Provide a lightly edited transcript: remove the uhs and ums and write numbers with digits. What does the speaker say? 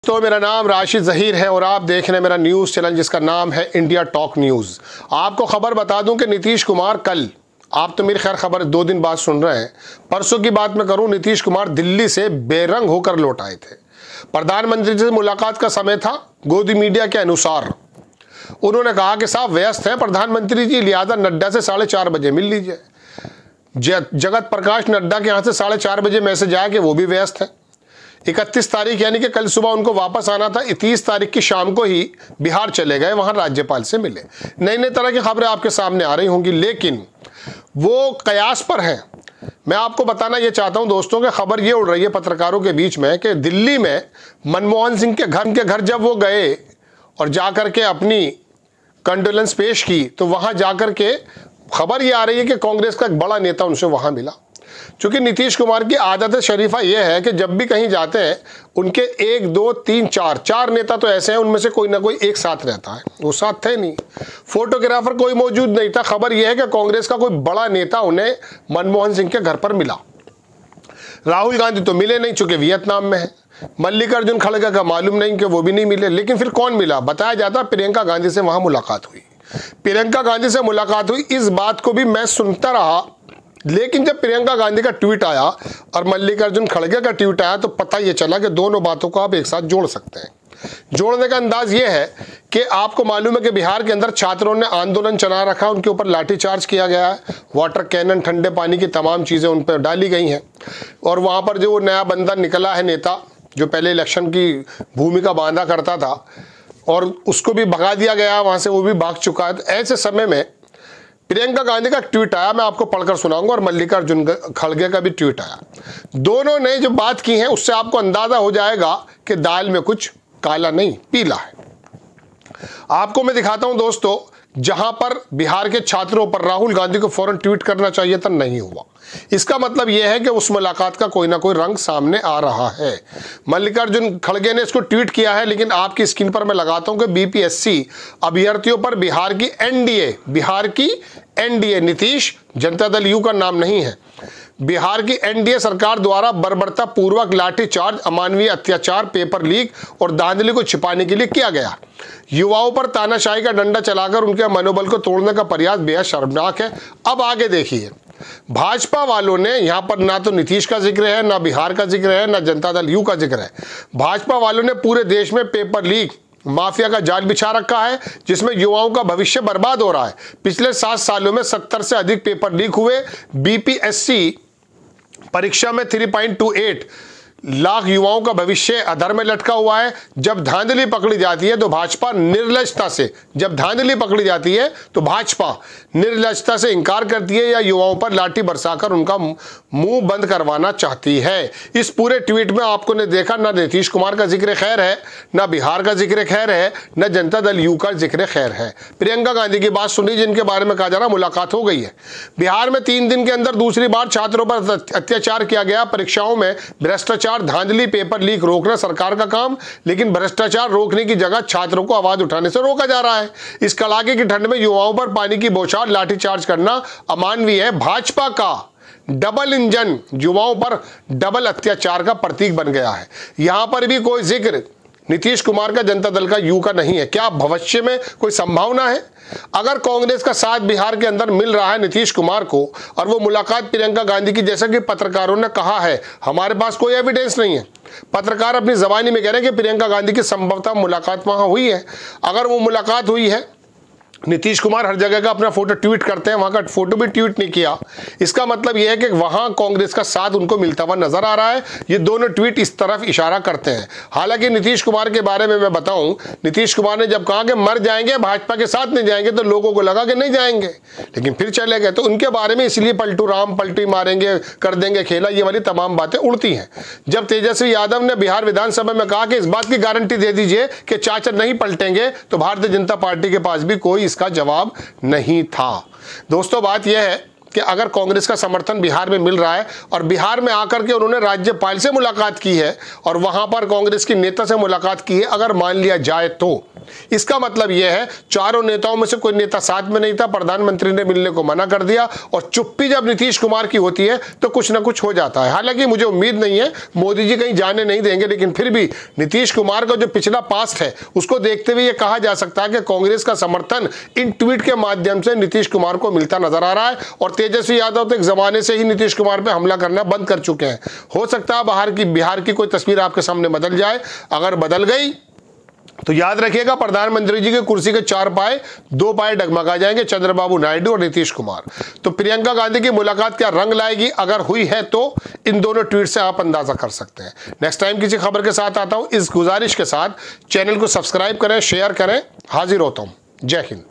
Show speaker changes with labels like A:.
A: दोस्तों, मेरा नाम राशिद ज़हीर है और आप देख रहे हैं मेरा न्यूज़ चैनल जिसका नाम है इंडिया टॉक न्यूज़। आपको खबर बता दूं कि नीतीश कुमार कल, आप तो मेरी खैर खबर 2 दिन बाद सुन रहे हैं, परसों की बात मैं करूं, नीतीश कुमार दिल्ली से बेरंग होकर लौट आए थे। प्रधानमंत्री से मुलाकात का समय था। गोदी मीडिया के अनुसार उन्होंने कहा कि साहब व्यस्त हैं प्रधानमंत्री जी, लिहाजा नड्डा से 4:30 बजे मिल लीजिए। जगत प्रकाश नड्डा के यहाँ से 4:30 बजे मैसेज आया कि वो भी व्यस्त है। 31 तारीख यानी कि कल सुबह उनको वापस आना था। 30 तारीख की शाम को ही बिहार चले गए, वहां राज्यपाल से मिले। नई नई तरह की खबरें आपके सामने आ रही होंगी, लेकिन वो कयास पर हैं। मैं आपको बताना ये चाहता हूं दोस्तों कि खबर ये उड़ रही है पत्रकारों के बीच में कि दिल्ली में मनमोहन सिंह के घर जब वो गए और जाकर के अपनी कंडोलेंस पेश की, तो वहां जाकर के खबर ये आ रही है कि कांग्रेस का एक बड़ा नेता उनसे वहां मिला। क्योंकि नीतीश कुमार की आदत शरीफा यह है कि जब भी कहीं जाते हैं उनके 1 2 3 4 नेता तो ऐसे हैं, उनमें से कोई ना कोई एक साथ रहता है। वो साथ थे नहीं, फोटोग्राफर कोई मौजूद नहीं था। खबर यह है कि कांग्रेस का कोई बड़ा नेता उन्हें मनमोहन सिंह के घर पर मिला। राहुल गांधी तो मिले नहीं, चूंकि वियतनाम में है। मल्लिकार्जुन खड़गे का मालूम नहीं कि वो भी नहीं मिले। लेकिन फिर कौन मिला? बताया जाता प्रियंका गांधी से वहां मुलाकात हुई। प्रियंका गांधी से मुलाकात हुई, इस बात को भी मैं सुनता रहा। लेकिन जब प्रियंका गांधी का ट्वीट आया और मल्लिकार्जुन खड़गे का ट्वीट आया, तो पता ये चला कि दोनों बातों को आप एक साथ जोड़ सकते हैं। जोड़ने का अंदाज ये है कि आपको मालूम है कि बिहार के अंदर छात्रों ने आंदोलन चला रखा, उनके ऊपर लाठीचार्ज किया गया है। वाटर कैनन, ठंडे पानी की तमाम चीज़ें उन पर डाली गई हैं। और वहाँ पर जो नया बंदा निकला है नेता, जो पहले इलेक्शन की भूमिका बांधा करता था, और उसको भी भगा दिया गया वहाँ से, वो भी भाग चुका है। तो ऐसे समय में प्रियंका गांधी का ट्वीट आया, मैं आपको पढ़कर सुनाऊंगा, और मल्लिकार्जुन खड़गे का भी ट्वीट आया। दोनों ने जो बात की है उससे आपको अंदाजा हो जाएगा कि दाल में कुछ काला नहीं पीला है। आपको मैं दिखाता हूं दोस्तों, जहां पर बिहार के छात्रों पर राहुल गांधी को फौरन ट्वीट करना चाहिए था, नहीं हुआ। इसका मतलब यह है कि उस मुलाकात का कोई ना कोई रंग सामने आ रहा है। मल्लिकार्जुन खड़गे ने इसको ट्वीट किया है, लेकिन आपकी स्क्रीन पर मैं लगाता हूं कि बीपीएससी अभ्यर्थियों पर बिहार की एनडीए, नीतीश जनता दल यू का नाम नहीं है, बिहार की एनडीए सरकार द्वारा बर्बरता पूर्वक लाठीचार्ज, अमानवीय अत्याचार, पेपर लीक और धांधली को छिपाने के लिए किया गया। युवाओं पर तानाशाही का डंडा चलाकर उनके मनोबल को तोड़ने का प्रयास बेहद शर्मनाक है। अब आगे देखिए, भाजपा वालों ने यहां पर ना तो नीतीश का जिक्र है, ना बिहार का जिक्र है, ना जनता दल यू का जिक्र है। भाजपा वालों ने पूरे देश में पेपर लीक माफिया का जाल बिछा रखा है, जिसमें युवाओं का भविष्य बर्बाद हो रहा है। पिछले 7 सालों में 70 से अधिक पेपर लीक हुए। बीपीएससी परीक्षा में 3.28 लाख युवाओं का भविष्य अधर में लटका हुआ है। जब धांधली पकड़ी जाती है तो भाजपा निर्लजता से इंकार करती है या युवाओं पर लाठी बरसाकर उनका मुंह बंद करवाना चाहती है। इस पूरे ट्वीट में आपको ने देखा, ना नीतीश कुमार का जिक्र खैर है, ना बिहार का जिक्र खैर है, ना जनता दल यू का जिक्र खैर है। प्रियंका गांधी की बात सुनी, जिनके बारे में कहा जा रहा मुलाकात हो गई है। बिहार में 3 दिन के अंदर दूसरी बार छात्रों पर अत्याचार किया गया। परीक्षाओं में भ्रष्टाचार, धांधली, पेपर लीक रोकना सरकार का काम, लेकिन भ्रष्टाचार रोकने की जगह छात्रों को आवाज उठाने से रोका जा रहा है। इस कड़ाके की ठंड में युवाओं पर पानी की बौछार, लाठीचार्ज करना अमानवीय है। भाजपा का डबल इंजन युवाओं पर डबल अत्याचार का प्रतीक बन गया है। यहां पर भी कोई जिक्र नीतीश कुमार का, जनता दल का यू का नहीं है। क्या भविष्य में कोई संभावना है? अगर कांग्रेस का साथ बिहार के अंदर मिल रहा है नीतीश कुमार को, और वो मुलाकात प्रियंका गांधी की, जैसा कि पत्रकारों ने कहा है, हमारे पास कोई एविडेंस नहीं है, पत्रकार अपनी जबानी में कह रहे हैं कि प्रियंका गांधी की संभवतः मुलाकात वहां हुई है। अगर वो मुलाकात हुई है, नीतीश कुमार हर जगह का अपना फोटो ट्वीट करते हैं, वहां का फोटो भी ट्वीट नहीं किया। इसका मतलब यह है कि वहां कांग्रेस का साथ उनको मिलता हुआ नजर आ रहा है। ये दोनों ट्वीट इस तरफ इशारा करते हैं। हालांकि नीतीश कुमार के बारे में मैं बताऊं, नीतीश कुमार ने जब कहा कि मर जाएंगे, भाजपा के साथ नहीं जाएंगे, तो लोगों को लगा कि नहीं जाएंगे, लेकिन फिर चले गए। तो उनके बारे में इसलिए पलटू राम पलटी मारेंगे, कर देंगे खेला, ये वाली तमाम बातें उड़ती हैं। जब तेजस्वी यादव ने बिहार विधानसभा में कहा कि इस बात की गारंटी दे दीजिए कि चाचा नहीं पलटेंगे, तो भारतीय जनता पार्टी के पास भी कोई इसका जवाब नहीं था। दोस्तों, बात यह है कि अगर कांग्रेस का समर्थन बिहार में मिल रहा है और बिहार में आकर के उन्होंने राज्यपाल से मुलाकात की है और वहां पर कांग्रेस की नेता से मुलाकात की है, अगर मान लिया जाए तो इसका मतलब यह है चारों नेताओं में से कोई नेता साथ में नहीं था, प्रधानमंत्री ने मिलने को मना कर दिया और चुप्पी जब नीतीश कुमार की होती है तो कुछ ना कुछ हो जाता है। हालांकि मुझे उम्मीद नहीं है मोदी जी कहीं जाने नहीं देंगे, लेकिन फिर भी नीतीश कुमार का जो पिछला पास्ट है उसको देखते हुए यह कहा जा सकता है कि कांग्रेस का समर्थन इन ट्वीट के माध्यम से नीतीश कुमार को मिलता नजर आ रहा है और तेजस्वी यादव तो एक जमाने से ही नीतीश कुमार पर हमला करना बंद कर चुके हैं। हो सकता है बिहार की कोई तस्वीर आपके सामने बदल जाए। अगर बदल गई तो याद रखिएगा प्रधानमंत्री जी की कुर्सी के 4 पाए 2 पाए डगमगा जाएंगे, चंद्रबाबू नायडू और नीतीश कुमार। तो प्रियंका गांधी की मुलाकात क्या रंग लाएगी, अगर हुई है तो इन दोनों ट्वीट से आप अंदाजा कर सकते हैं। नेक्स्ट टाइम किसी खबर के साथ आता हूं, इस गुजारिश के साथ चैनल को सब्सक्राइब करें, शेयर करें। हाजिर होता हूं। जय हिंद।